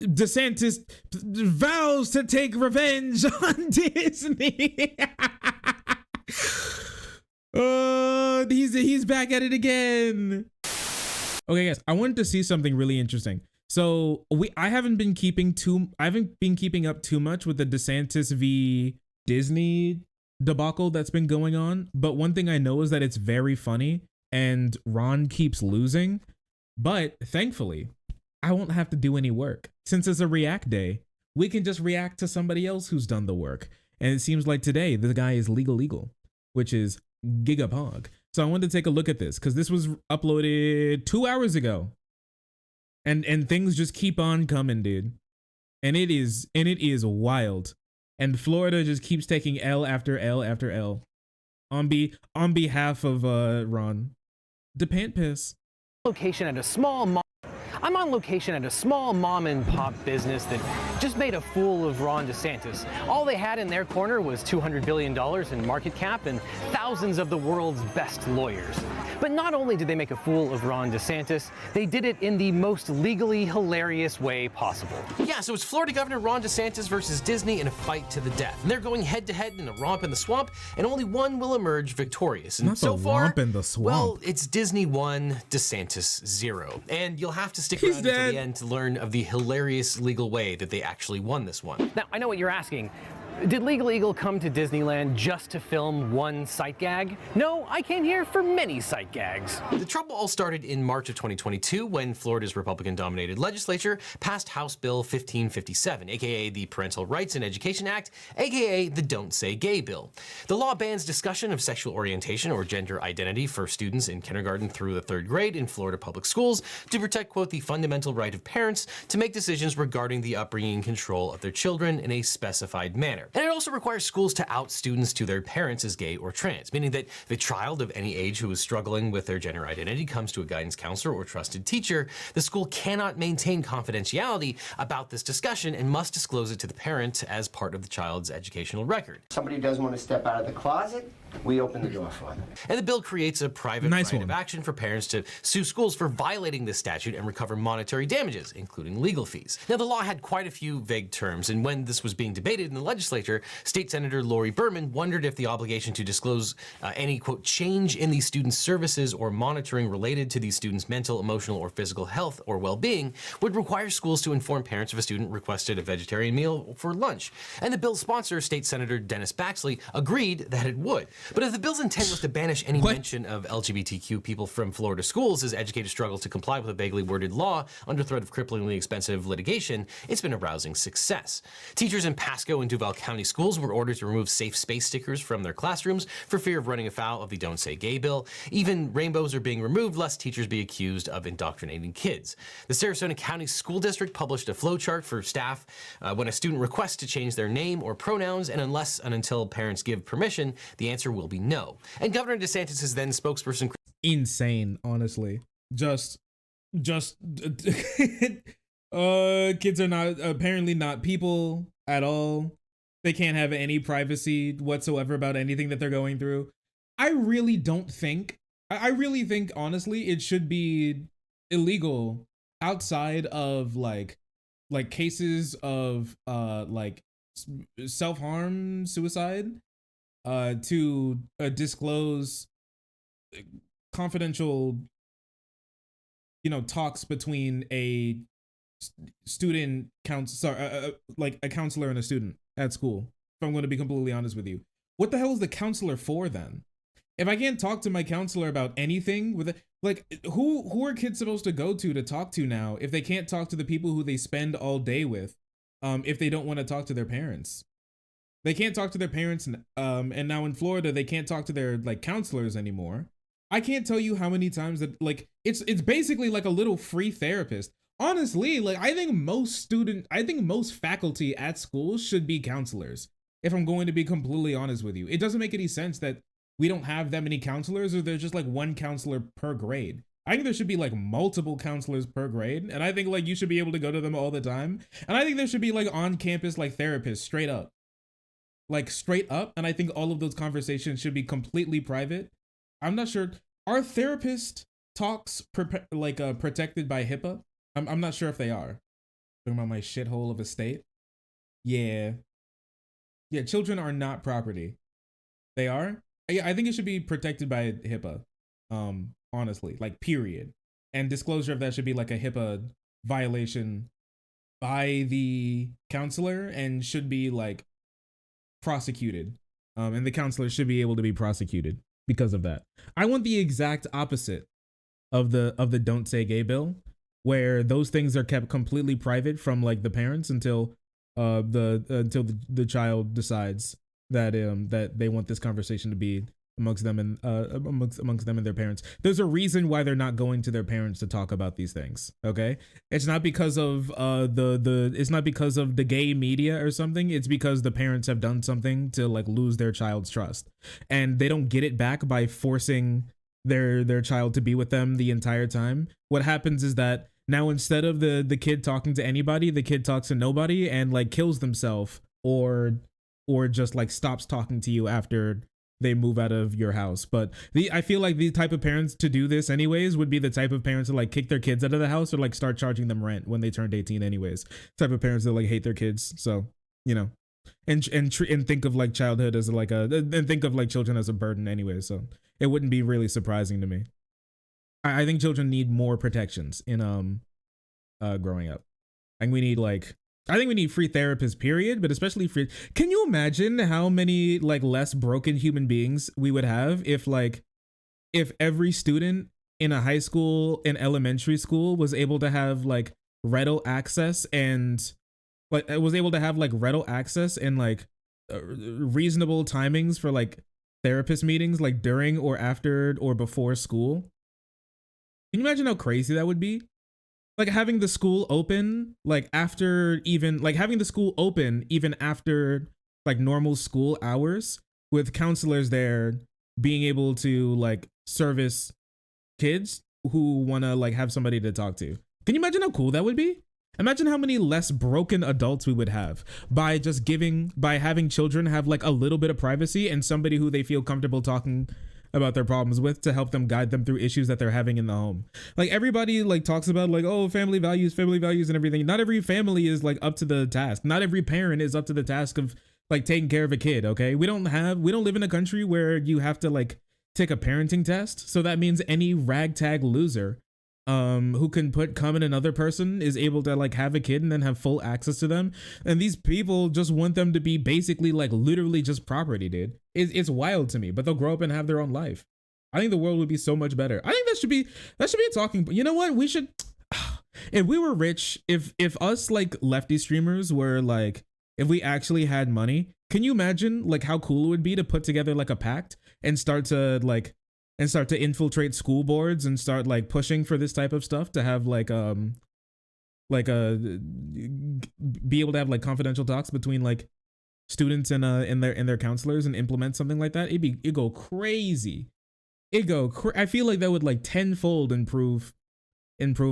DeSantis vows to take revenge on Disney. He's back at it again. Okay, guys, I wanted to see something really interesting. So I haven't been keeping up too much with the DeSantis v Disney debacle that's been going on. But one thing I know is that it's very funny and Ron keeps losing. But thankfully, I won't have to do any work. Since it's a react day, we can just react to somebody else who's done the work. And it seems like today, the guy is legal, which is Gigapog. So I wanted to take a look at this because this was uploaded 2 hours ago. And things just keep on coming, dude. And it is wild. And Florida just keeps taking L after L after L. On behalf of Ron. DePant piss. Location at a small I'm on location at a small mom and pop business that just made a fool of Ron DeSantis. All they had in their corner was $200 billion in market cap and thousands of the world's best lawyers. But not only did they make a fool of Ron DeSantis, they did it in the most legally hilarious way possible. Yeah, so it's Florida Governor Ron DeSantis versus Disney in a fight to the death. And they're going head to head in a romp in the swamp, and only one will emerge victorious. And Not so the far, romp in the swamp. well, it's Disney 1, DeSantis 0. And you'll have to stick around until the end to learn of the hilarious legal way that they actually won this one. Now, I know what you're asking. Did Legal Eagle come to Disneyland just to film one sight gag? No, I came here for many sight gags. The trouble all started in March of 2022 when Florida's Republican-dominated legislature passed House Bill 1557, aka the Parental Rights in Education Act, aka the Don't Say Gay Bill. The law bans discussion of sexual orientation or gender identity for students in kindergarten through the 3rd grade in Florida public schools to protect, quote, the fundamental right of parents to make decisions regarding the upbringing and control of their children in a specified manner. And it also requires schools to out students to their parents as gay or trans, meaning that if a child of any age who is struggling with their gender identity comes to a guidance counselor or trusted teacher, the school cannot maintain confidentiality about this discussion and must disclose it to the parent as part of the child's educational record. Somebody doesn't want to step out of the closet, we open the door for them. And the bill creates a private right of action for parents to sue schools for violating this statute and recover monetary damages, including legal fees. Now, the law had quite a few vague terms, and when this was being debated in the legislature, State Senator Lori Berman wondered if the obligation to disclose any, quote, change in the student's services or monitoring related to the student's mental, emotional, or physical health or well-being would require schools to inform parents if a student requested a vegetarian meal for lunch. And the bill's sponsor, State Senator Dennis Baxley, agreed that it would. But if the bill's intent was to banish any mention of LGBTQ people from Florida schools as educators struggle to comply with a vaguely worded law under threat of cripplingly expensive litigation, it's been a rousing success. Teachers in Pasco and Duval County schools were ordered to remove safe space stickers from their classrooms for fear of running afoul of the Don't Say Gay bill. Even rainbows are being removed lest teachers be accused of indoctrinating kids. The Sarasota County School District published a flowchart for staff when a student requests to change their name or pronouns, and unless and until parents give permission, the answer will be no. And Governor DeSantis' then spokesperson... Insane, honestly. Just kids are not apparently not people at all. They can't have any privacy whatsoever about anything that they're going through. I really think honestly it should be illegal outside of like cases of like self-harm, suicide, to disclose confidential, talks between a student like a counselor and a student at school. If I'm going to be completely honest with you, what the hell is the counselor for then? If I can't talk to my counselor about anything with it, like who are kids supposed to go to talk to now if they can't talk to the people who they spend all day with, if they don't want to talk to their parents? They can't talk to their parents, and now in Florida they can't talk to their like counselors anymore. I can't tell you how many times that it's basically like a little free therapist. Honestly, like I think most faculty at schools should be counselors. If I'm going to be completely honest with you, it doesn't make any sense that we don't have that many counselors, or there's just like one counselor per grade. I think there should be like multiple counselors per grade, and I think like you should be able to go to them all the time. And I think there should be like on campus like therapists straight up. And I think all of those conversations should be completely private. I'm not sure. Are therapist talks protected by HIPAA? I'm not sure if they are. Talking about my shithole of a state. Yeah. Yeah, children are not property. They are? Yeah, I think it should be protected by HIPAA. Honestly, like period. And disclosure of that should be like a HIPAA violation by the counselor and should be like prosecuted. And the counselor should be able to be prosecuted because of that. I want the exact opposite of the Don't Say Gay bill, where those things are kept completely private from like the parents until the child decides that that they want this conversation to be amongst them and amongst them and their parents. There's a reason why they're not going to their parents to talk about these things. Okay, it's not because of it's not because of the gay media or something. It's because the parents have done something to like lose their child's trust, and they don't get it back by forcing their child to be with them the entire time. What happens is that now instead of the kid talking to anybody, the kid talks to nobody and like kills themselves or just like stops talking to you after they move out of your house. But I feel like the type of parents to do this anyways would be the type of parents to like kick their kids out of the house or like start charging them rent when they turned 18 anyways. Type of parents that like hate their kids. So, you know, and think of like childhood as like and think of like children as a burden anyway. So it wouldn't be really surprising to me. I think children need more protections in growing up. And I think we need free therapists, period, but especially free. Can you imagine how many like less broken human beings we would have if every student in a high school and elementary school was able to have like rental access and like reasonable timings for like therapist meetings like during or after or before school? Can you imagine how crazy that would be? Like having the school open, like after even like having the school open even after like normal school hours with counselors there being able to like service kids who want to like have somebody to talk to. Can you imagine how cool that would be? Imagine how many less broken adults we would have by having children have like a little bit of privacy and somebody who they feel comfortable talking about their problems with to help them guide them through issues that they're having in the home. Like everybody like talks about like, oh, family values and everything. Not every family is like up to the task. Not every parent is up to the task of like taking care of a kid. Okay. We don't live in a country where you have to like take a parenting test. So that means any ragtag loser who can put cum in another person is able to like have a kid and then have full access to them. And these people just want them to be basically like literally just property, dude. It's wild to me, but they'll grow up and have their own life. I think the world would be so much better. I think that should be a talking. You know what? We should, if we were rich, if us like lefty streamers were like, if we actually had money, can you imagine like how cool it would be to put together like a pact and start to infiltrate school boards and start like pushing for this type of stuff to have be able to have like confidential talks between like students and their counselors and implement something like that. It'd go crazy. I feel like that would like tenfold improve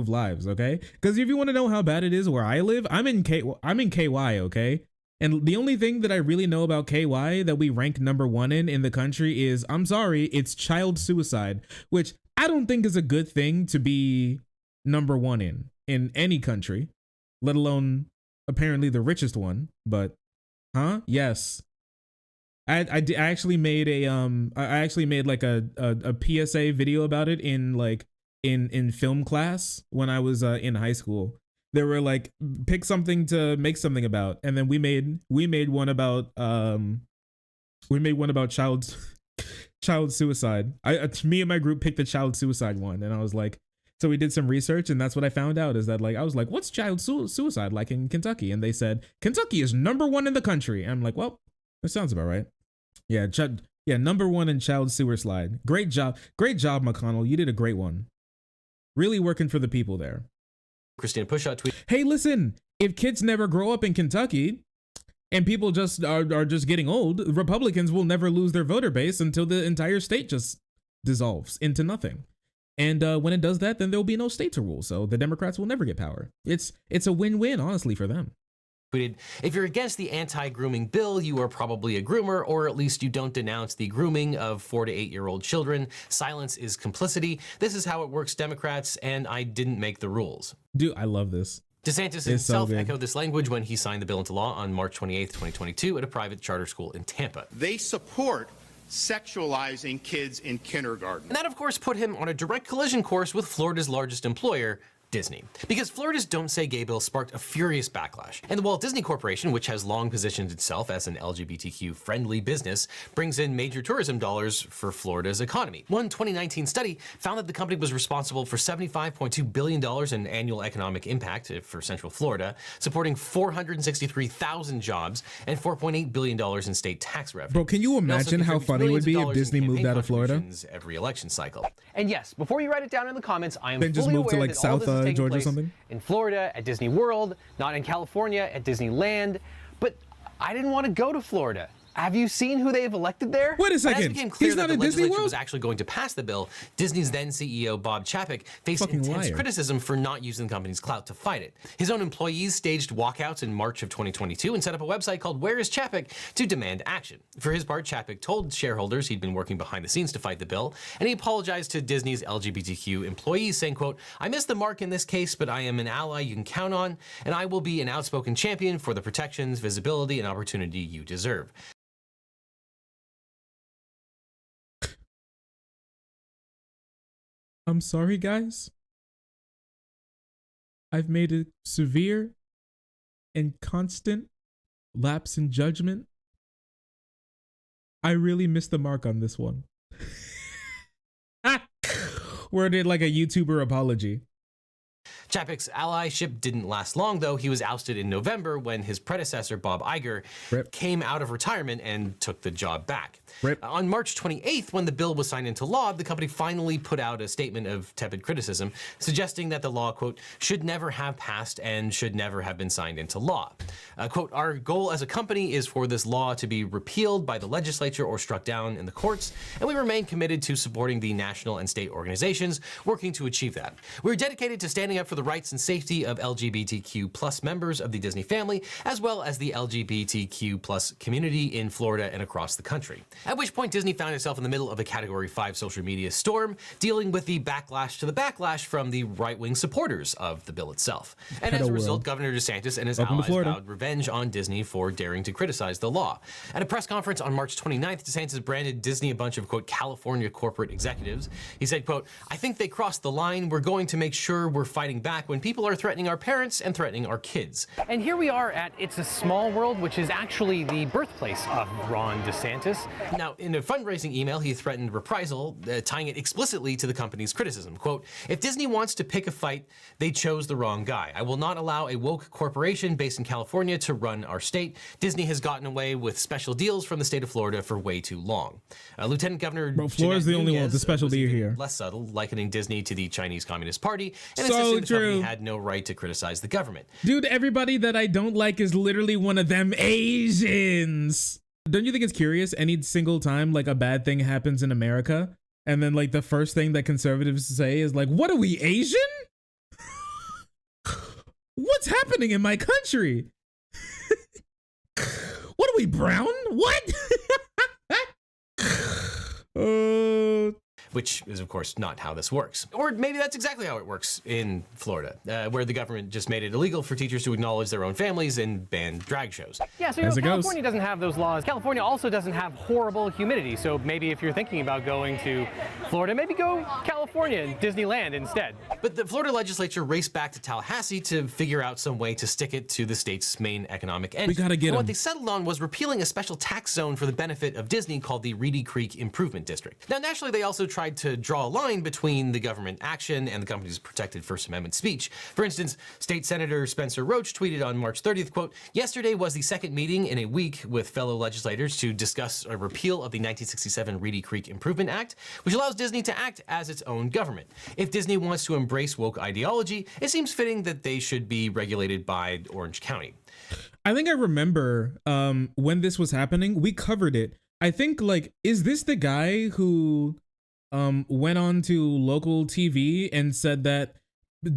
lives. Okay, because if you want to know how bad it is where I live, I'm in KY. Okay. And the only thing that I really know about KY that we rank number 1 in the country is, I'm sorry, it's child suicide, which I don't think is a good thing to be number 1 in any country, let alone apparently the richest one. But, yes, I actually made like a PSA video about it in film class when I was in high school. They were like, pick something to make something about, and then we made one about child suicide. Me and my group picked the child suicide one, and I was like, so we did some research, and that's what I found out is that like I was like, what's child suicide like in Kentucky? And they said Kentucky is number 1 in the country. And I'm like, well, that sounds about right. Yeah, number 1 in child suicide. Great job, McConnell. You did a great one. Really working for the people there. Christina Pushout tweet. Hey, listen, if kids never grow up in Kentucky and people just are just getting old, Republicans will never lose their voter base until the entire state just dissolves into nothing. And when it does that, then there will be no state to rule. So the Democrats will never get power. It's a win-win, honestly, for them. Tweeted, if you're against the anti-grooming bill, you are probably a groomer, or at least you don't denounce the grooming of 4 to 8-year-old children. Silence is complicity. This is how it works, Democrats, and I didn't make the rules. Dude, I love this. DeSantis himself echoed this language when he signed the bill into law on March 28, 2022 at a private charter school in Tampa. They support sexualizing kids in kindergarten. And that, of course, put him on a direct collision course with Florida's largest employer, Disney. Because Florida's Don't Say Gay bill sparked a furious backlash. And the Walt Disney Corporation, which has long positioned itself as an LGBTQ-friendly business, brings in major tourism dollars for Florida's economy. One 2019 study found that the company was responsible for $75.2 billion in annual economic impact for Central Florida, supporting 463,000 jobs and $4.8 billion in state tax revenue. Bro, can you imagine how funny it would be if Disney moved out of Florida? Every election cycle. And yes, before you write it down in the comments, I am Then just fully move to aware like that all South this is taking Georgia or place something? in Florida at Disney World, not in California at Disneyland, but I didn't want to go to Florida. Have you seen who they've elected there? Wait a As it second. became clear He's that not the in Disney legislature World? was actually going to pass the bill, Disney's then CEO Bob Chapek faced Fucking intense liar. criticism for not using the company's clout to fight it. His own employees staged walkouts in March of 2022 and set up a website called Where is Chapek to demand action. For his part, Chapek told shareholders he'd been working behind the scenes to fight the bill, and he apologized to Disney's LGBTQ employees, saying, quote, "I missed the mark in this case, but I am an ally you can count on, and I will be an outspoken champion for the protections, visibility, and opportunity you deserve." I'm sorry, guys. I've made a severe and constant lapse in judgment. I really missed the mark on this one. Worded like a YouTuber apology. Chapek's allyship didn't last long, though. He was ousted in November when his predecessor, Bob Iger, came out of retirement and took the job back. On March 28th, when the bill was signed into law, the company finally put out a statement of tepid criticism, suggesting that the law, quote, should never have passed and should never have been signed into law. Quote, "Our goal as a company is for this law to be repealed by the legislature or struck down in the courts, and we remain committed to supporting the national and state organizations working to achieve that. We're dedicated to standing up for the rights and safety of LGBTQ plus members of the Disney family, as well as the LGBTQ plus community in Florida and across the country." At which point Disney found itself in the middle of a Category 5 social media storm, dealing with the backlash to the backlash from the right-wing supporters of the bill itself. And as a result, Governor DeSantis and his allies vowed revenge on Disney for daring to criticize the law. At a press conference on March 29th, DeSantis branded Disney a bunch of, quote, California corporate executives. He said, quote, "I think they crossed the line. We're going to make sure we're fighting back when people are threatening our parents and threatening our kids." And here we are at It's a Small World, which is actually the birthplace of Ron DeSantis. Now, in a fundraising email, he threatened reprisal, tying it explicitly to the company's criticism. Quote, "If Disney wants to pick a fight, they chose the wrong guy. I will not allow a woke corporation based in California to run our state. Disney has gotten away with special deals from the state of Florida for way too long." Lieutenant Governor Florida's the only one with the special deal here. Less subtle, likening Disney to the Chinese Communist Party, and So insisting the true. company had no right to criticize the government. Dude, everybody that I don't like is literally one of them Asians. Don't you think it's curious any single time like a bad thing happens in America and then like the first thing that conservatives say is like, what are we, Asian? What's happening in my country? What are we, brown? What? Which is, of course, not how this works. Or maybe that's exactly how it works in Florida, where the government just made it illegal for teachers to acknowledge their own families and ban drag shows. Yeah, so California doesn't have those laws. California also doesn't have horrible humidity. So maybe if you're thinking about going to Florida, maybe go California and Disneyland instead. But the Florida legislature raced back to Tallahassee to figure out some way to stick it to the state's main economic engine. We gotta get What they settled on was repealing a special tax zone for the benefit of Disney called the Reedy Creek Improvement District. Now, naturally, they also tried to draw a line between the government action and the company's protected First Amendment speech. For instance, State Senator Spencer Roach tweeted on March 30th, quote, "Yesterday was the second meeting in a week with fellow legislators to discuss a repeal of the 1967 Reedy Creek Improvement Act, which allows Disney to act as its own government. If Disney wants to embrace woke ideology, it seems fitting that they should be regulated by Orange County." I think I remember when this was happening, we covered it. I think like, is this the guy who went on to local TV and said that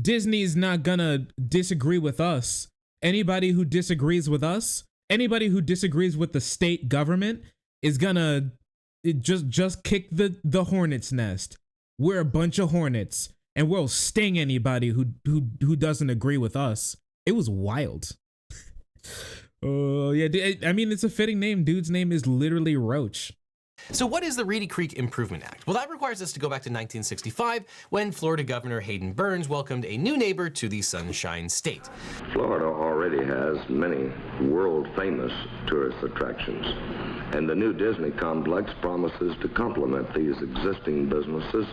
Disney's not gonna disagree with us. Anybody who disagrees with us, anybody who disagrees with the state government is gonna just kick the hornet's nest. We're a bunch of hornets and we'll sting anybody who doesn't agree with us. It was wild. Oh yeah, I mean, it's a fitting name. Dude's name is literally Roach. So what is the Reedy Creek Improvement Act? Well, that requires us to go back to 1965 when Florida Governor Hayden Burns welcomed a new neighbor to the Sunshine State. Florida already has many world-famous tourist attractions, and the new Disney complex promises to complement these existing businesses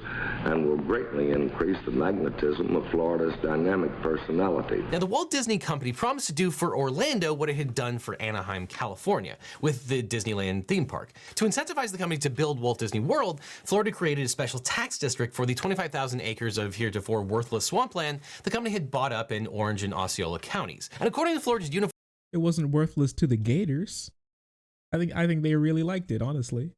and will greatly increase the magnetism of Florida's dynamic personality. Now, the Walt Disney Company promised to do for Orlando what it had done for Anaheim, California, with the Disneyland theme park. To incentivize the company to build Walt Disney World, Florida created a special tax district for the 25,000 acres of heretofore worthless swampland the company had bought up in Orange and Osceola counties. And according to Florida's uniform, it wasn't worthless to the Gators. I think they really liked it, honestly.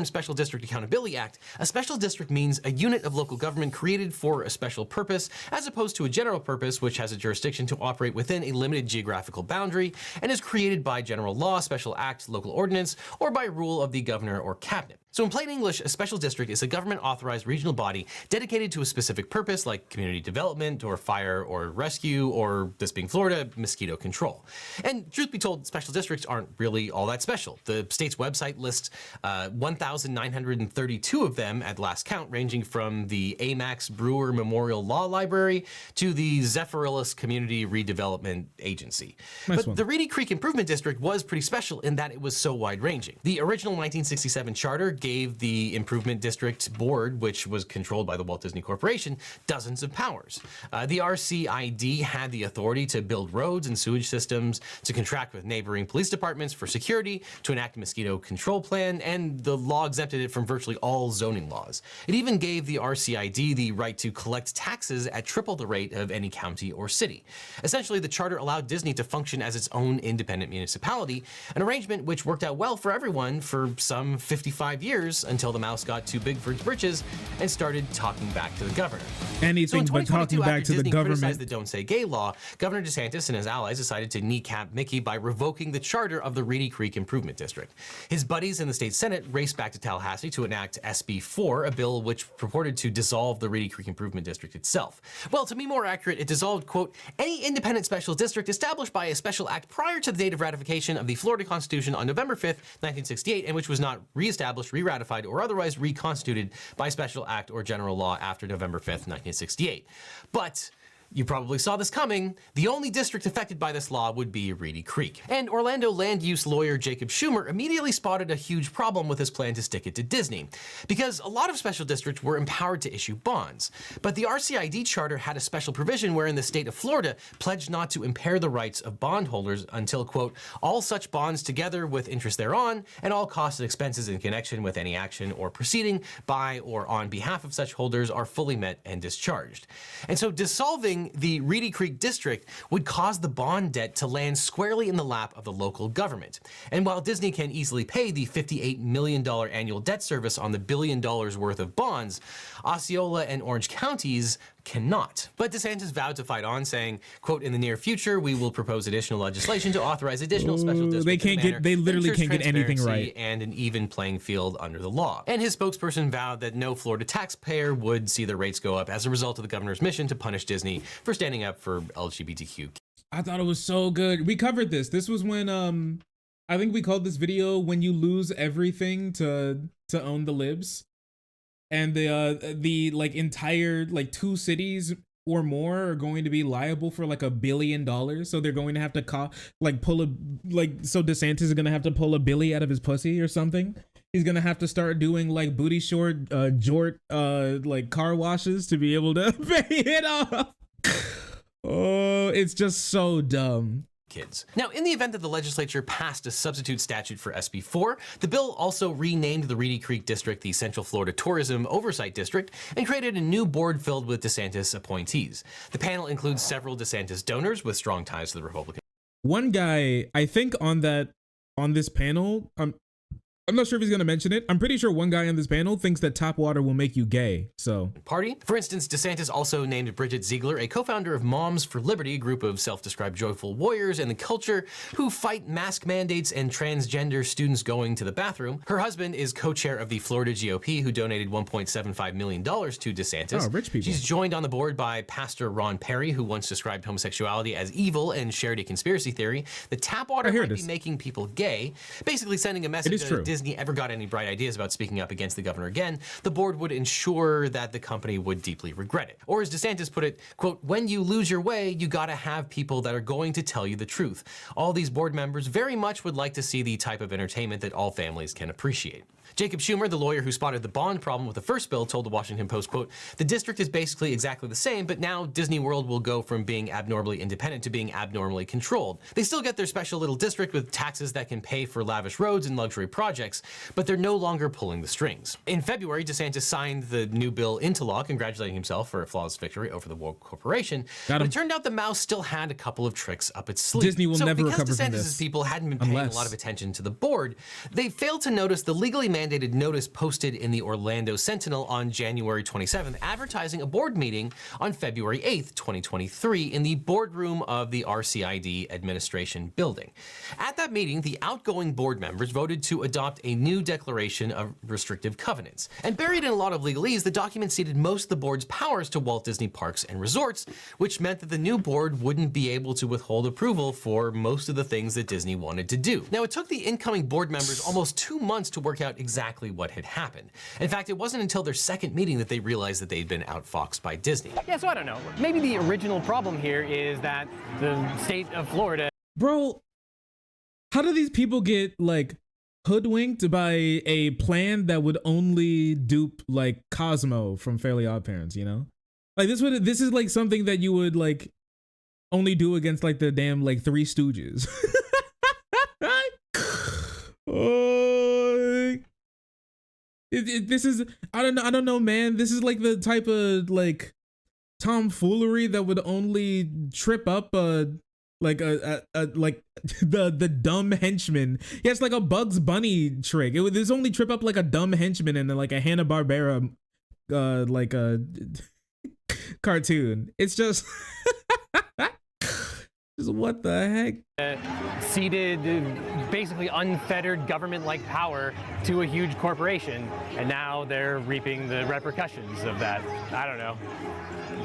Special District Accountability Act, a special district means a unit of local government created for a special purpose, as opposed to a general purpose, which has a jurisdiction to operate within a limited geographical boundary and is created by general law, special act, local ordinance, or by rule of the governor or cabinet. So in plain English, a special district is a government-authorized regional body dedicated to a specific purpose, like community development or fire or rescue, or, this being Florida, mosquito control. And truth be told, special districts aren't really all that special. The state's website lists 1,932 of them at last count, ranging from the Amax Brewer Memorial Law Library to the Zephyrillus Community Redevelopment Agency. But the Reedy Creek Improvement District was pretty special in that it was so wide-ranging. The original 1967 charter gave the Improvement District Board, which was controlled by the Walt Disney Corporation, dozens of powers. The RCID had the authority to build roads and sewage systems, to contract with neighboring police departments for security, to enact a mosquito control plan, and the law exempted it from virtually all zoning laws. It even gave the RCID the right to collect taxes at triple the rate of any county or city. Essentially, the charter allowed Disney to function as its own independent municipality, an arrangement which worked out well for everyone for some 55 years until the mouse got too big for its britches and started talking back to the governor. Anything but talking back to the government. Criticized the Don't Say Gay law, Governor DeSantis and his allies decided to kneecap Mickey by revoking the charter of the Reedy Creek Improvement District. His buddies in the state Senate raced back to Tallahassee to enact SB 4, a bill which purported to dissolve the Reedy Creek Improvement District itself. Well, to be more accurate, it dissolved, quote, any independent special district established by a special act prior to the date of ratification of the Florida Constitution on November 5th, 1968, and which was not reestablished, ratified, or otherwise reconstituted by special act or general law after November 5th, 1968. But you probably saw this coming. The only district affected by this law would be Reedy Creek. And Orlando land use lawyer Jacob Schumer immediately spotted a huge problem with his plan to stick it to Disney, because a lot of special districts were empowered to issue bonds. But the RCID charter had a special provision wherein the state of Florida pledged not to impair the rights of bondholders until, quote, all such bonds together with interest thereon and all costs and expenses in connection with any action or proceeding by or on behalf of such holders are fully met and discharged. And so dissolving the Reedy Creek district would cause the bond debt to land squarely in the lap of the local government. And while Disney can easily pay the $58 million annual debt service on the $1 billion worth of bonds, Osceola and Orange counties cannot. But DeSantis vowed to fight on, saying, quote, in the near future, we will propose additional legislation to authorize additional special districts. They literally can't get anything right. And an even playing field under the law. And his spokesperson vowed that no Florida taxpayer would see their rates go up as a result of the governor's mission to punish Disney for standing up for LGBTQ. I thought it was so good. We covered this. This was when I think we called this video when you lose everything to own the libs. And the like entire like 2 cities or more are going to be liable for like $1 billion. So they're going to have to so DeSantis is gonna have to pull a Billy out of his pussy or something. He's gonna have to start doing like booty short jort like car washes to be able to pay it off. Oh, it's just so dumb. Kids. Now, in the event that the legislature passed a substitute statute for SB 4, the bill also renamed the Reedy Creek District the Central Florida Tourism Oversight District and created a new board filled with DeSantis appointees. The panel includes several DeSantis donors with strong ties to the Republican. One guy, I think on this panel, I'm not sure if he's going to mention it. I'm pretty sure one guy on this panel thinks that tap water will make you gay. So party. For instance, DeSantis also named Bridget Ziegler, a co-founder of Moms for Liberty, a group of self-described joyful warriors in the culture who fight mask mandates and transgender students going to the bathroom. Her husband is co-chair of the Florida GOP, who donated $1.75 million to DeSantis. Oh, rich people. She's joined on the board by Pastor Ron Perry, who once described homosexuality as evil and shared a conspiracy theory that tap water might be making people gay, basically sending a message that if Disney ever got any bright ideas about speaking up against the governor again, the board would ensure that the company would deeply regret it. Or as DeSantis put it, quote, when you lose your way, you gotta have people that are going to tell you the truth. All these board members very much would like to see the type of entertainment that all families can appreciate. Jacob Schumer, the lawyer who spotted the bond problem with the first bill, told the Washington Post, quote, the district is basically exactly the same, but now Disney World will go from being abnormally independent to being abnormally controlled. They still get their special little district with taxes that can pay for lavish roads and luxury projects, but they're no longer pulling the strings. In February, DeSantis signed the new bill into law, congratulating himself for a flawless victory over the woke corporation. But it turned out the mouse still had a couple of tricks up its sleeve. Disney will never recover from this. Because DeSantis' people hadn't been paying a lot of attention to the board, they failed to notice the legally mandated notice posted in the Orlando Sentinel on January 27th, advertising a board meeting on February 8th, 2023 in the boardroom of the RCID administration building. At that meeting, the outgoing board members voted to adopt a new declaration of restrictive covenants. And buried in a lot of legalese, the document ceded most of the board's powers to Walt Disney Parks and Resorts, which meant that the new board wouldn't be able to withhold approval for most of the things that Disney wanted to do. Now, it took the incoming board members almost 2 months to work out exactly what had happened. In fact, it wasn't until their second meeting that they realized that they'd been outfoxed by Disney. Yeah, so I don't know. Maybe the original problem here is that the state of Florida... Bro, how do these people get, like, hoodwinked by a plan that would only dupe, like, Cosmo from Fairly Odd Parents, you know? Like, this is, like, something that you would, like, only do against, like, the damn, like, Three Stooges. Oh... This is, I don't know, man. This is like the type of like tomfoolery that would only trip up like the dumb henchman. Yeah, it's like a Bugs Bunny trick. This only trip up like a dumb henchman in like a Hanna-Barbera like a cartoon. It's just what the heck? Ceded basically unfettered government-like power to a huge corporation, and now they're reaping the repercussions of that. I don't know.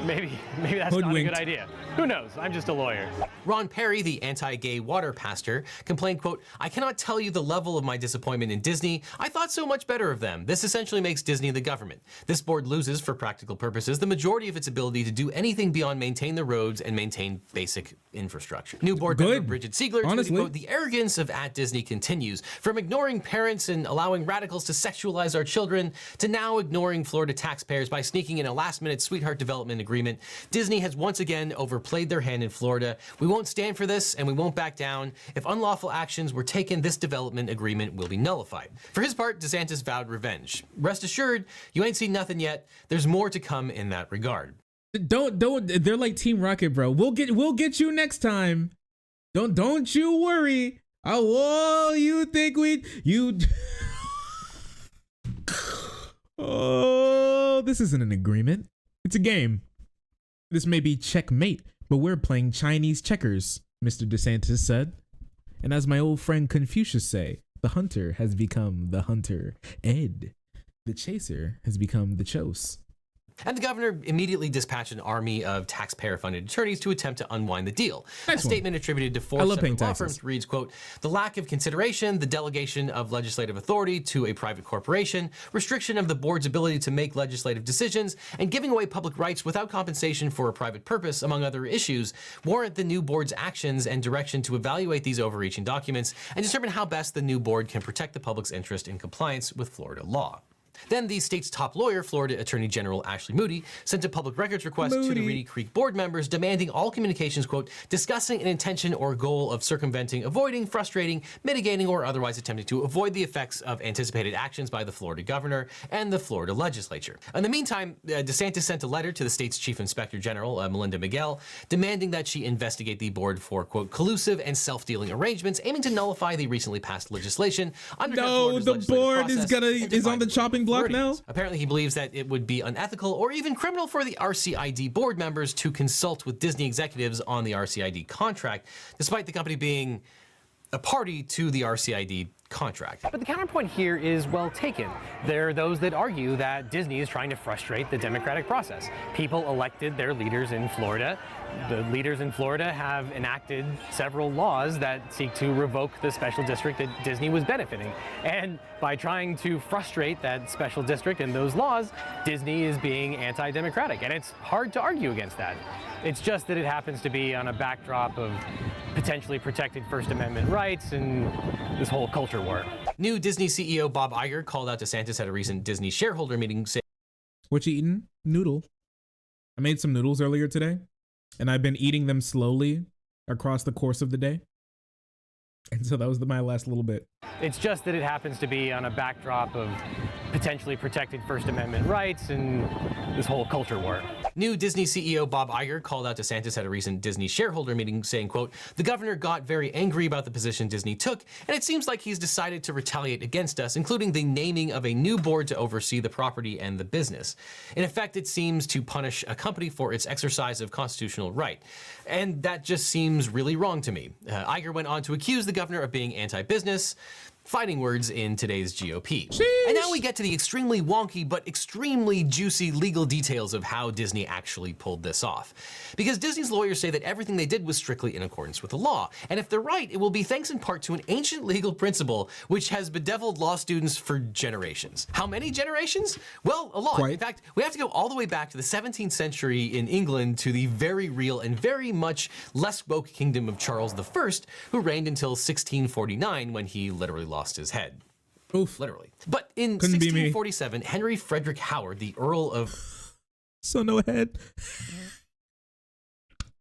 Maybe that's not a good idea. Who knows? I'm just a lawyer. Ron Perry, the anti-gay water pastor, complained, quote, I cannot tell you the level of my disappointment in Disney. I thought so much better of them. This essentially makes Disney the government. This board loses, for practical purposes, the majority of its ability to do anything beyond maintain the roads and maintain basic infrastructure. New board member Bridget Ziegler tweeted, quote, the arrogance of at Disney continues, from ignoring parents and allowing radicals to sexualize our children, to now ignoring Florida taxpayers by sneaking in a last-minute sweetheart development agreement. Disney has once again overplayed their hand in Florida. We won't stand for this, and we won't back down. If unlawful actions were taken, this development agreement will be nullified. For his part, DeSantis vowed revenge. Rest assured, you ain't seen nothing yet. There's more to come in that regard. Don't. They're like Team Rocket, bro. We'll get you next time. Don't you worry. Oh, you think you? Oh, this isn't an agreement. It's a game. This may be checkmate, but we're playing Chinese checkers, Mr. DeSantis said. And as my old friend Confucius say, the hunter has become the hunter ed. The chaser has become the chose. And the governor immediately dispatched an army of taxpayer-funded attorneys to attempt to unwind the deal. A statement attributed to four separate law firms reads, quote, the lack of consideration, the delegation of legislative authority to a private corporation, restriction of the board's ability to make legislative decisions, and giving away public rights without compensation for a private purpose, among other issues, warrant the new board's actions and direction to evaluate these overreaching documents and determine how best the new board can protect the public's interest in compliance with Florida law. Then the state's top lawyer, Florida Attorney General Ashley Moody, sent a public records request to the Reedy Creek board members demanding all communications, quote, discussing an intention or goal of circumventing, avoiding, frustrating, mitigating, or otherwise attempting to avoid the effects of anticipated actions by the Florida governor and the Florida legislature. In the meantime, DeSantis sent a letter to the state's chief inspector general, Melinda Miguel, demanding that she investigate the board for, quote, collusive and self-dealing arrangements aiming to nullify the recently passed legislation. No, the board is on the chopping block now. Apparently, he believes that it would be unethical or even criminal for the RCID board members to consult with Disney executives on the RCID contract, despite the company being a party to the RCID contract. But the counterpoint here is well taken. There are those that argue that Disney is trying to frustrate the democratic process. People elected their leaders in Florida. The leaders in Florida have enacted several laws that seek to revoke the special district that Disney was benefiting. And by trying to frustrate that special district and those laws, Disney is being anti-democratic. And it's hard to argue against that. It's just that it happens to be on a backdrop of potentially protected First Amendment rights and this whole culture war. New Disney CEO Bob Iger called out DeSantis at a recent Disney shareholder meeting, saying, "What you eating? Noodle. I made some noodles earlier today, and I've been eating them slowly across the course of the day. And so that was my last little bit." It's just that it happens to be on a backdrop of potentially protected First Amendment rights and this whole culture war. New Disney CEO Bob Iger called out DeSantis at a recent Disney shareholder meeting, saying, quote, the governor got very angry about the position Disney took, and it seems like he's decided to retaliate against us, including the naming of a new board to oversee the property and the business. In effect, it seems to punish a company for its exercise of constitutional right. And that just seems really wrong to me. Iger went on to accuse the governor of being anti-business, fighting words in today's GOP. Sheesh. And now we get to the extremely wonky but extremely juicy legal details of how Disney actually pulled this off. Because Disney's lawyers say that everything they did was strictly in accordance with the law. And if they're right, it will be thanks in part to an ancient legal principle which has bedeviled law students for generations. How many generations? Well, a lot. Quite. In fact, we have to go all the way back to the 17th century in England to the very real and very much less woke kingdom of Charles I, who reigned until 1649 when he literally lost his head. Oof. Literally. But in Couldn't be me. 1647, Henry Frederick Howard, the Earl of So no head.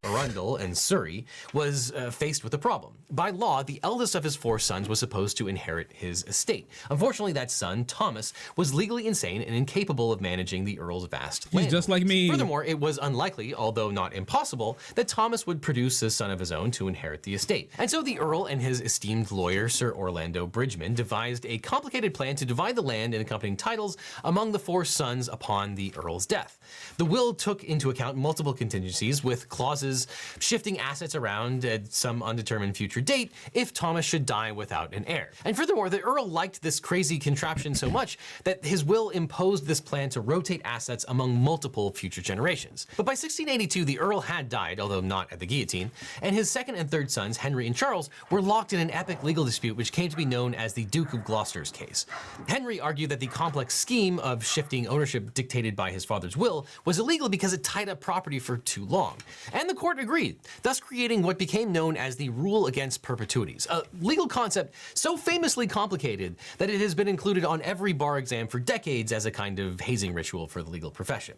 Arundel and Surrey, was faced with a problem. By law, the eldest of his 4 sons was supposed to inherit his estate. Unfortunately, that son, Thomas, was legally insane and incapable of managing the Earl's vast land. He's just like me. Furthermore, it was unlikely, although not impossible, that Thomas would produce a son of his own to inherit the estate. And so the Earl and his esteemed lawyer, Sir Orlando Bridgman, devised a complicated plan to divide the land and accompanying titles among the 4 sons upon the Earl's death. The will took into account multiple contingencies, with clauses shifting assets around at some undetermined future date if Thomas should die without an heir. And furthermore, the Earl liked this crazy contraption so much that his will imposed this plan to rotate assets among multiple future generations. But by 1682, the Earl had died, although not at the guillotine, and his second and third sons, Henry and Charles, were locked in an epic legal dispute which came to be known as the Duke of Gloucester's case. Henry argued that the complex scheme of shifting ownership dictated by his father's will was illegal because it tied up property for too long. And the court agreed, thus creating what became known as the rule against perpetuities, a legal concept so famously complicated that it has been included on every bar exam for decades as a kind of hazing ritual for the legal profession.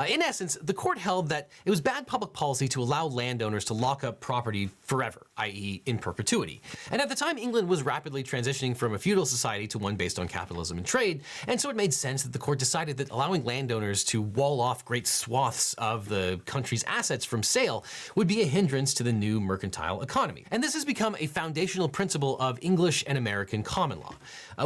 In essence, the court held that it was bad public policy to allow landowners to lock up property forever, i.e. in perpetuity. And at the time, England was rapidly transitioning from a feudal society to one based on capitalism and trade, and so it made sense that the court decided that allowing landowners to wall off great swaths of the country's assets from sale would be a hindrance to the new mercantile economy. And this has become a foundational principle of English and American common law.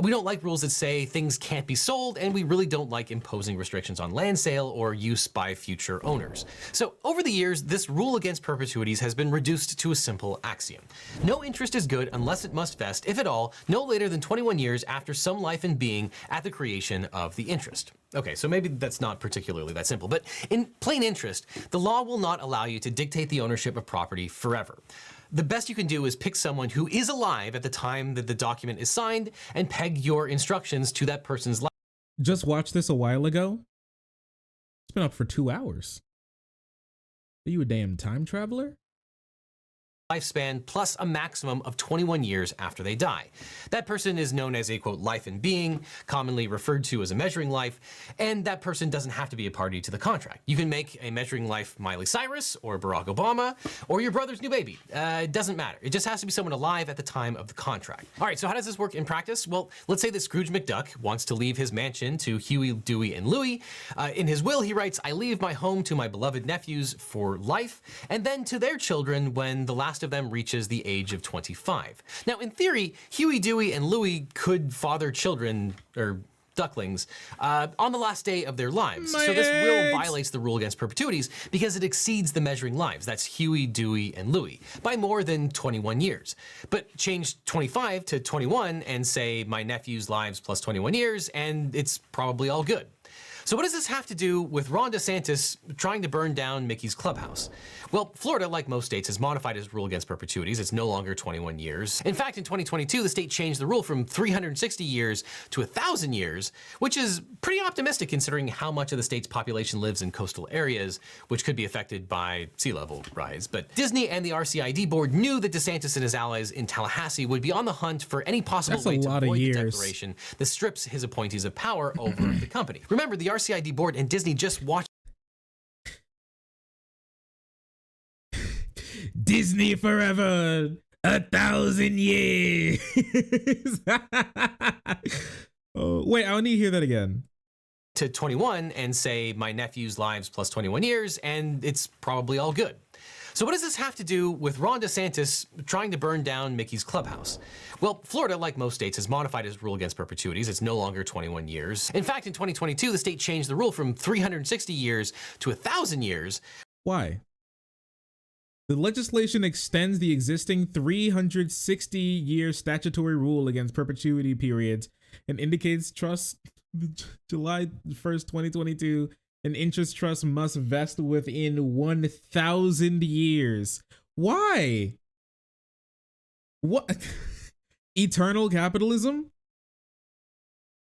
We don't like rules that say things can't be sold, and we really don't like imposing restrictions on land sale or use by future owners. So over the years, this rule against perpetuities has been reduced to a simple axiom. No interest is good unless it must vest, if at all, no later than 21 years after some life and being at the creation of the interest. Okay, so maybe that's not particularly that simple, but in plain interest, the law will not allow you to dictate the ownership of property forever. The best you can do is pick someone who is alive at the time that the document is signed and peg your instructions to that person's life. Just watched this a while ago. It's been up for 2 hours. Are you a damn time traveler? lifespan plus a maximum of 21 years after they die. That person is known as a, quote, life in being, commonly referred to as a measuring life, and that person doesn't have to be a party to the contract. You can make a measuring life Miley Cyrus or Barack Obama or your brother's new baby. It doesn't matter. It just has to be someone alive at the time of the contract. All right, so how does this work in practice? Well, let's say that Scrooge McDuck wants to leave his mansion to Huey, Dewey, and Louie. In his will, he writes, "I leave my home to my beloved nephews for life, and then to their children when the last of them reaches the age of 25. Now, in theory, Huey, Dewey, and Louie could father children, or ducklings, on the last day of their lives. So this will violates the rule against perpetuities because it exceeds the measuring lives, that's Huey, Dewey, and Louie, by more than 21 years. But change 25 to 21 and say my nephew's lives plus 21 years, and it's probably all good. So what does this have to do with Ron DeSantis trying to burn down Mickey's clubhouse? Well, Florida, like most states, has modified its rule against perpetuities. It's no longer 21 years. In fact, in 2022, the state changed the rule from 360 years to 1,000 years, which is pretty optimistic considering how much of the state's population lives in coastal areas, which could be affected by sea level rise. But Disney and the RCID board knew that DeSantis and his allies in Tallahassee would be on the hunt for any possible way to avoid the declaration that strips his appointees of power over the company. Remember, the RCID board and Disney just watched Disney forever, 1,000 years. Oh, wait, I need to hear that again. To 21 and say my nephew's lives plus 21 years, and it's probably all good. So what does this have to do with Ron DeSantis trying to burn down Mickey's clubhouse? Well, Florida, like most states, has modified its rule against perpetuities. It's no longer 21 years. In fact, in 2022, the state changed the rule from 360 years to 1,000 years. Why? The legislation extends the existing 360-year statutory rule against perpetuity periods and indicates trust July 1st, 2022. An interest trust must vest within 1,000 years. Why? What? Eternal capitalism?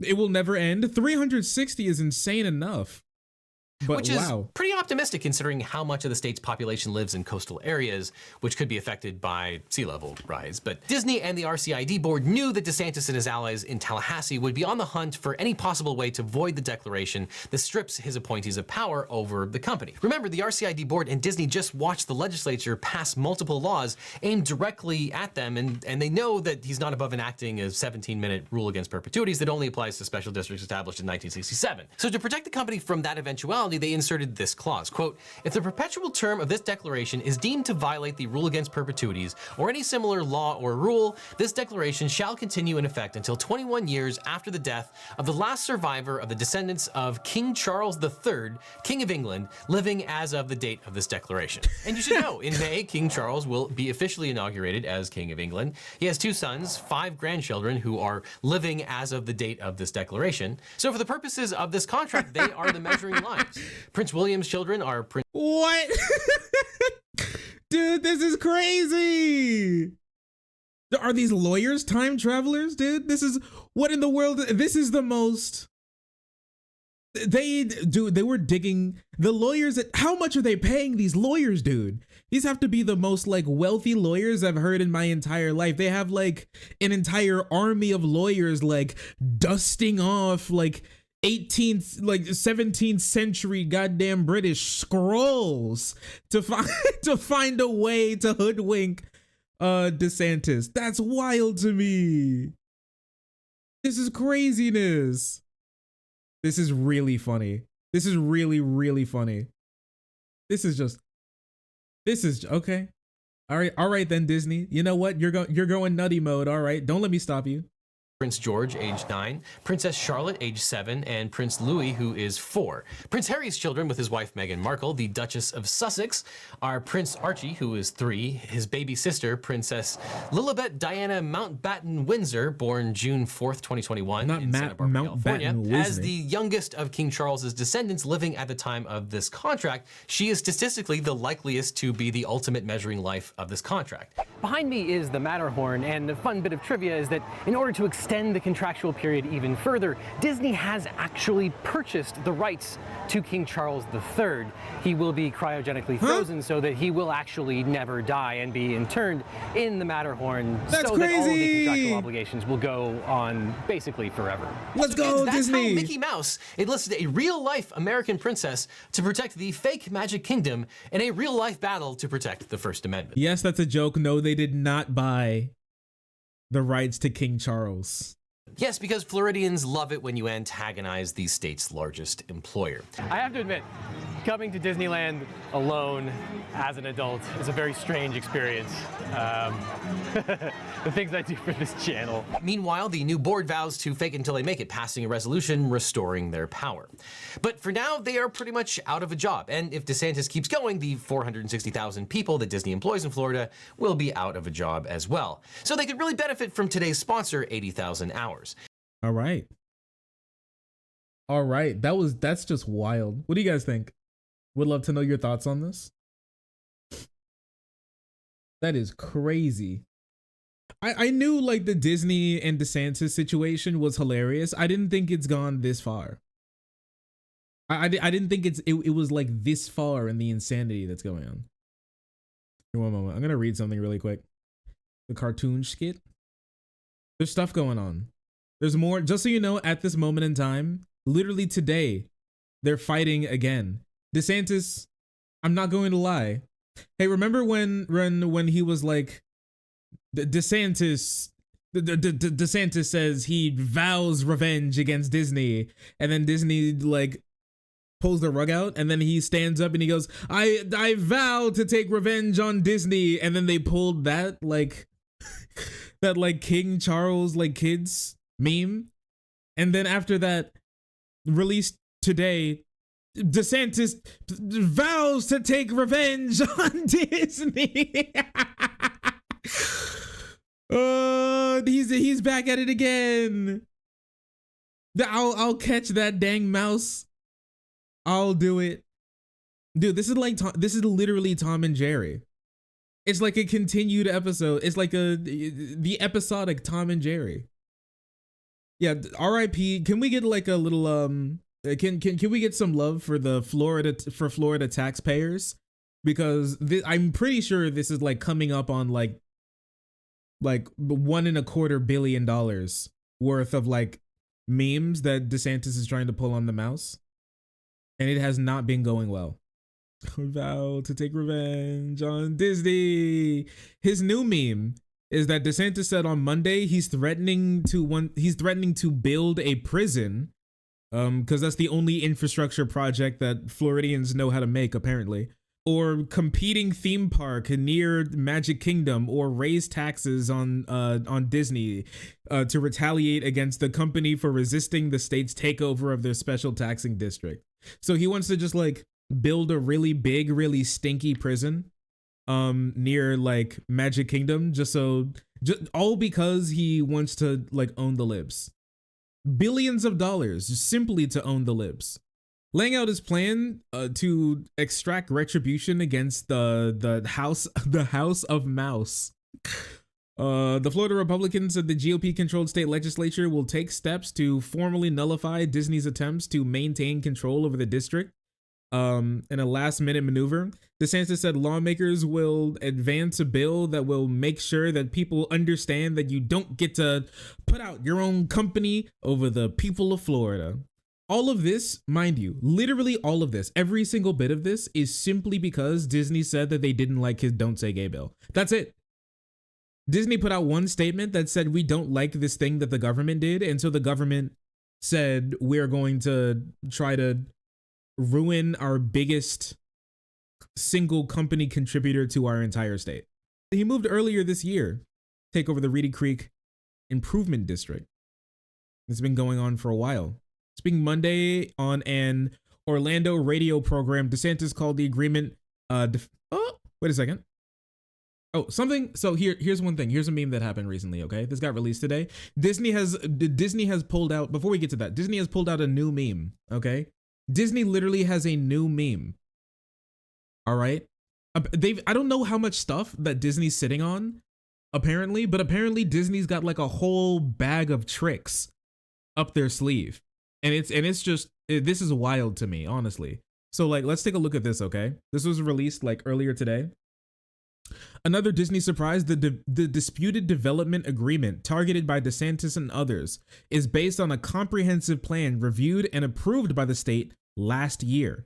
It will never end? 360 is insane enough. But which is pretty optimistic considering how much of the state's population lives in coastal areas, which could be affected by sea level rise. But Disney and the RCID board knew that DeSantis and his allies in Tallahassee would be on the hunt for any possible way to void the declaration that strips his appointees of power over the company. Remember, the RCID board and Disney just watched the legislature pass multiple laws aimed directly at them, and they know that he's not above enacting a 17-minute rule against perpetuities that only applies to special districts established in 1967. So to protect the company from that eventuality, they inserted this clause, quote, "If the perpetual term of this declaration is deemed to violate the rule against perpetuities or any similar law or rule, this declaration shall continue in effect until 21 years after the death of the last survivor of the descendants of King Charles III, King of England, living as of the date of this declaration." And you should know, in May, King Charles will be officially inaugurated as King of England. He has 2 sons, 5 grandchildren who are living as of the date of this declaration. So for the purposes of this contract, they are the measuring lines. Prince William's children are Prince... What? Dude, this is crazy. Are these lawyers time travelers, dude? This is... What in the world? This is the most... They were digging... The lawyers... How much are they paying these lawyers, dude? These have to be the most, like, wealthy lawyers I've heard in my entire life. They have, like, an entire army of lawyers, like, dusting off, like... 17th century goddamn British scrolls to find a way to hoodwink DeSantis. That's wild to me. This is craziness. This is really funny. This is really, really funny. This is okay. All right then, Disney. You know what? You're going nutty mode. All right. Don't let me stop you. Prince George, age 9, Princess Charlotte, age 7, and Prince Louis, who is 4. Prince Harry's children with his wife Meghan Markle, the Duchess of Sussex, are Prince Archie, who is 3, his baby sister, Princess Lilibet Diana Mountbatten Windsor, born June 4th, 2021 in Santa Barbara, California. As the youngest of King Charles's descendants living at the time of this contract, she is statistically the likeliest to be the ultimate measuring life of this contract. Behind me is the Matterhorn, and the fun bit of trivia is that in order to extend extend the contractual period even further, Disney has actually purchased the rights to King Charles III. He will be cryogenically frozen so that he will actually never die and be interned in the Matterhorn. That's so crazy. That all of the contractual obligations will go on basically forever. Let's go, That's Disney. how Mickey Mouse enlisted a real-life American princess to protect the fake Magic Kingdom in a real-life battle to protect the First Amendment. Yes, that's a joke. No, they did not buy the rights to King Charles. Yes, because Floridians love it when you antagonize the state's largest employer. I have to admit, coming to Disneyland alone as an adult is a very strange experience. The things I do for this channel. Meanwhile, the new board vows to fake until they make it, passing a resolution restoring their power. But for now, they are pretty much out of a job. And if DeSantis keeps going, the 460,000 people that Disney employs in Florida will be out of a job as well. So they could really benefit from today's sponsor, 80,000 hours. All right. All right. That's just wild. What do you guys think? Would love to know your thoughts on this. That is crazy. I knew like the Disney and DeSantis situation was hilarious. I didn't think it's gone this far. I didn't think it was like this far in the insanity that's going on. Here, one moment. I'm gonna read something really quick. The cartoon skit. There's stuff going on. There's more. Just so you know, at this moment in time, literally today, they're fighting again. DeSantis, I'm not going to lie. Hey, remember when he was like, DeSantis says he vows revenge against Disney, and then Disney like pulls the rug out, and then he stands up and he goes, I vow to take revenge on Disney, and then they pulled that like that like King Charles like kids meme, and then after that, released today, DeSantis vows to take revenge on Disney. He's back at it again. I'll catch that dang mouse. I'll do it, dude. This is literally Tom and Jerry. It's like a continued episode. It's like the episodic Tom and Jerry. Yeah, R.I.P. Can we get like a little can we get some love for the Florida taxpayers, because I'm pretty sure this is like coming up on like $1.25 billion worth of like memes that DeSantis is trying to pull on the mouse, and it has not been going well. Vow to take revenge on Disney. His new meme is that DeSantis said on Monday he's threatening to build a prison, because that's the only infrastructure project that Floridians know how to make apparently, or competing theme park near Magic Kingdom, or raise taxes on Disney to retaliate against the company for resisting the state's takeover of their special taxing district. So he wants to just like build a really big, really stinky prison near like Magic Kingdom, just all because he wants to like own the libs. Billions of dollars simply to own the libs. Laying out his plan to extract retribution against the House of Mouse. The Florida Republicans said the GOP-controlled state legislature will take steps to formally nullify Disney's attempts to maintain control over the district. In a last-minute maneuver, DeSantis said lawmakers will advance a bill that will make sure that people understand that you don't get to put out your own company over the people of Florida. All of this, mind you, literally all of this, every single bit of this is simply because Disney said that they didn't like his Don't Say Gay bill. That's it. Disney put out one statement that said, we don't like this thing that the government did. And so the government said, we're going to try to ruin our biggest single company contributor to our entire state. He moved earlier this year, take over the Reedy Creek Improvement District. It's been going on for a while. Speaking Monday on an Orlando radio program, DeSantis called the agreement, wait a second. Oh, something. So here's one thing. Here's a meme that happened recently. Okay, this got released today. Disney has pulled out. Before we get to that, Disney has pulled out a new meme. Okay, Disney literally has a new meme. All right, I don't know how much stuff that Disney's sitting on, apparently, but apparently Disney's got like a whole bag of tricks up their sleeve. And it's just, this is wild to me, honestly. So like, let's take a look at this, okay? This was released like earlier today. Another Disney surprise, the disputed development agreement targeted by DeSantis and others is based on a comprehensive plan reviewed and approved by the state last year,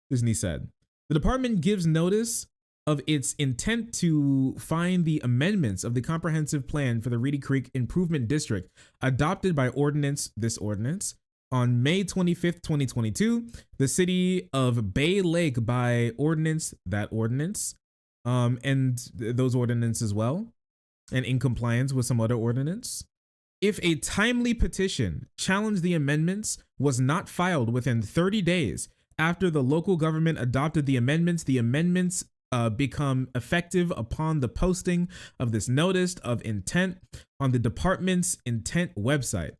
Disney said. The department gives notice of its intent to find the amendments of the comprehensive plan for the Reedy Creek Improvement District adopted by this ordinance, on May 25th, 2022, the city of Bay Lake by ordinance, and those ordinances as well, and in compliance with some other ordinance. If a timely petition challenged the amendments was not filed within 30 days after the local government adopted the amendments become effective upon the posting of this notice of intent on the department's intent website.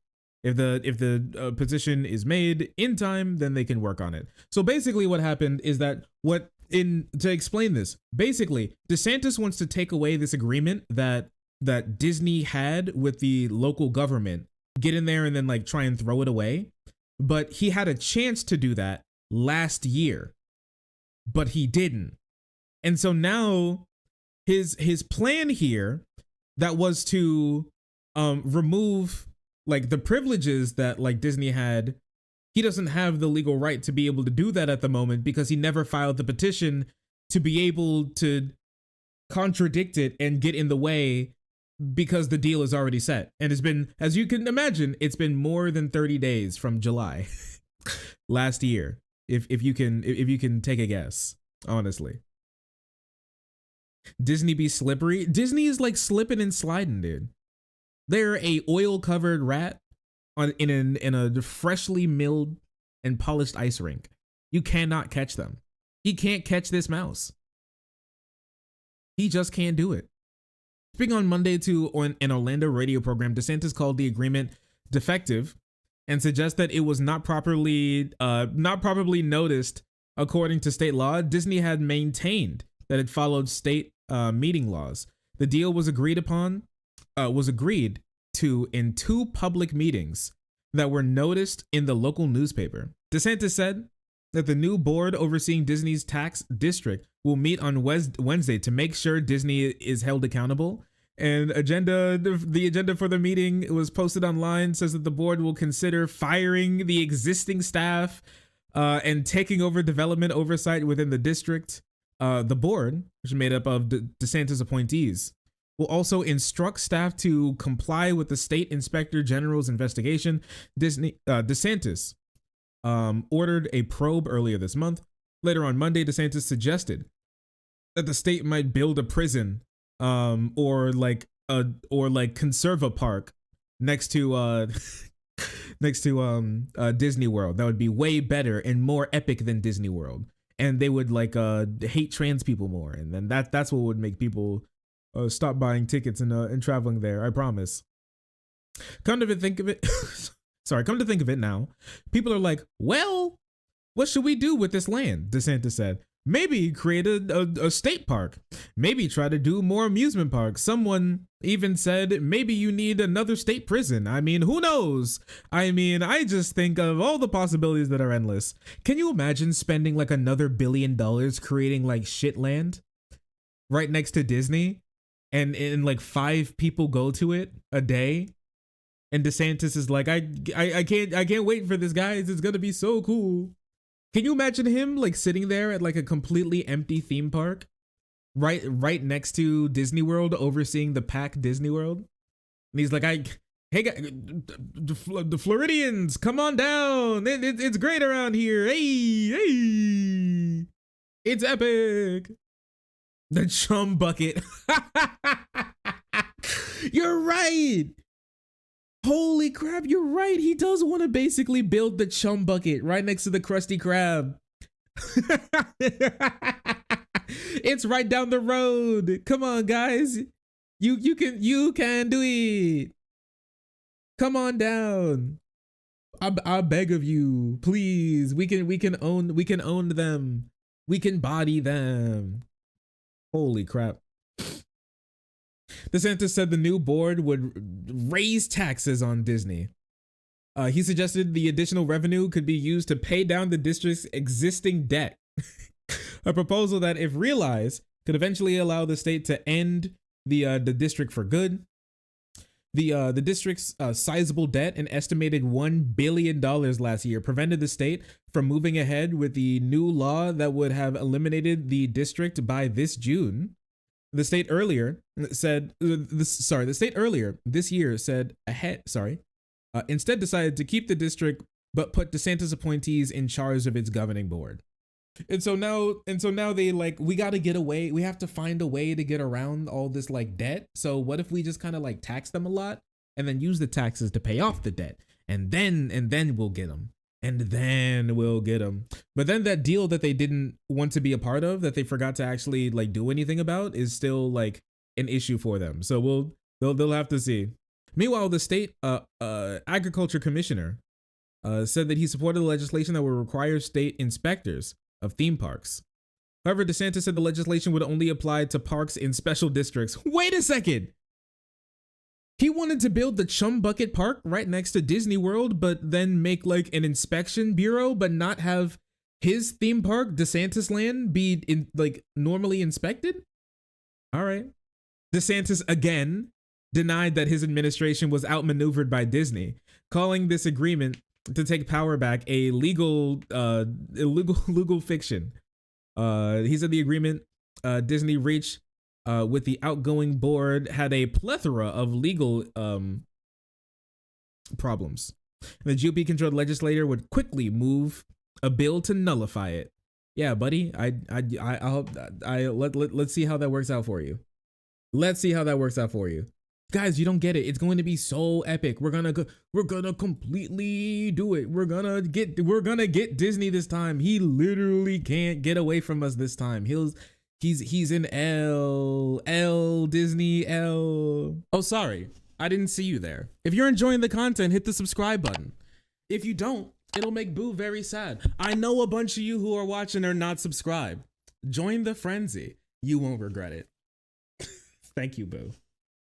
If the petition is made in time, then they can work on it. So basically what happened is that to explain this, basically DeSantis wants to take away this agreement that Disney had with the local government, get in there and then like try and throw it away. But he had a chance to do that last year, but he didn't. And so now his plan here that was to remove like the privileges that like Disney had, he doesn't have the legal right to be able to do that at the moment because he never filed the petition to be able to contradict it and get in the way because the deal is already set. And it's been, as you can imagine, it's been more than 30 days from July last year. If you can take a guess, honestly. Disney be slippery. Disney is like slipping and sliding, dude. They're a oil covered rat in a freshly milled and polished ice rink. You cannot catch them. He can't catch this mouse. He just can't do it. Speaking on Monday on an Orlando radio program, DeSantis called the agreement defective and suggests that it was not properly noticed according to state law. Disney had maintained that it followed state meeting laws. The deal was agreed to in 2 public meetings that were noticed in the local newspaper. DeSantis said that the new board overseeing Disney's tax district will meet on Wednesday to make sure Disney is held accountable. And the agenda for the meeting was posted online, says that the board will consider firing the existing staff and taking over development oversight within the district. The board, which is made up of DeSantis appointees, will also instruct staff to comply with the state inspector general's investigation. DeSantis ordered a probe earlier this month. Later on Monday, DeSantis suggested that the state might build a prison or conserve a park next to Disney World. That would be way better and more epic than Disney World. And they would hate trans people more, and then that's what would make people stop buying tickets and traveling there. I promise. Come to think of it now, people are like, well, what should we do with this land? DeSantis said, maybe create a state park, maybe try to do more amusement parks. Someone even said maybe you need another state prison. I mean, who knows? I mean, I just think of all the possibilities that are endless. Can you imagine spending like another $1 billion creating like shit land right next to Disney, and like 5 people go to it a day? And DeSantis is like, I can't wait for this, guys. It's gonna be so cool. Can you imagine him like sitting there at like a completely empty theme park, right next to Disney World, overseeing the packed Disney World? And he's like, hey guys, the Floridians, come on down. It's great around here. Hey, it's epic. The chum bucket. You're right. Holy crap, you're right. He does want to basically build the chum bucket right next to the Krusty Krab. It's right down the road. Come on, guys. You can do it. Come on down. I beg of you, please. We can own them. We can body them. Holy crap. DeSantis said the new board would raise taxes on Disney. He suggested the additional revenue could be used to pay down the district's existing debt. A proposal that, if realized, could eventually allow the state to end the district for good. The district's sizable debt, an estimated $1 billion last year, prevented the state from moving ahead with the new law that would have eliminated the district by this June. The state earlier this year said instead decided to keep the district, but put DeSantis appointees in charge of its governing board. And so now they like, we got to get away. We have to find a way to get around all this like debt. So what if we just kind of like tax them a lot and then use the taxes to pay off the debt? And then we'll get them. But then that deal that they didn't want to be a part of, that they forgot to actually like do anything about, is still like an issue for them. So they'll have to see. Meanwhile, the state agriculture commissioner said that he supported the legislation that would require state inspectors of theme parks. However, DeSantis said the legislation would only apply to parks in special districts. Wait a second. He wanted to build the Chum Bucket Park right next to Disney World, but then make like an inspection bureau, but not have his theme park, DeSantis land, be normally inspected. All right. DeSantis again denied that his administration was outmaneuvered by Disney, calling this agreement to take power back a legal fiction. He said the agreement Disney reached with the outgoing board had a plethora of legal problems. And the GOP-controlled legislator would quickly move a bill to nullify it. Yeah, buddy. Let's see how that works out for you. Guys, you don't get it. It's going to be so epic. We're gonna completely do it. We're gonna get Disney this time. He literally can't get away from us this time. He's in Disney L. Oh, sorry. I didn't see you there. If you're enjoying the content, hit the subscribe button. If you don't, it'll make Boo very sad. I know a bunch of you who are watching are not subscribed. Join the frenzy. You won't regret it. Thank you, Boo.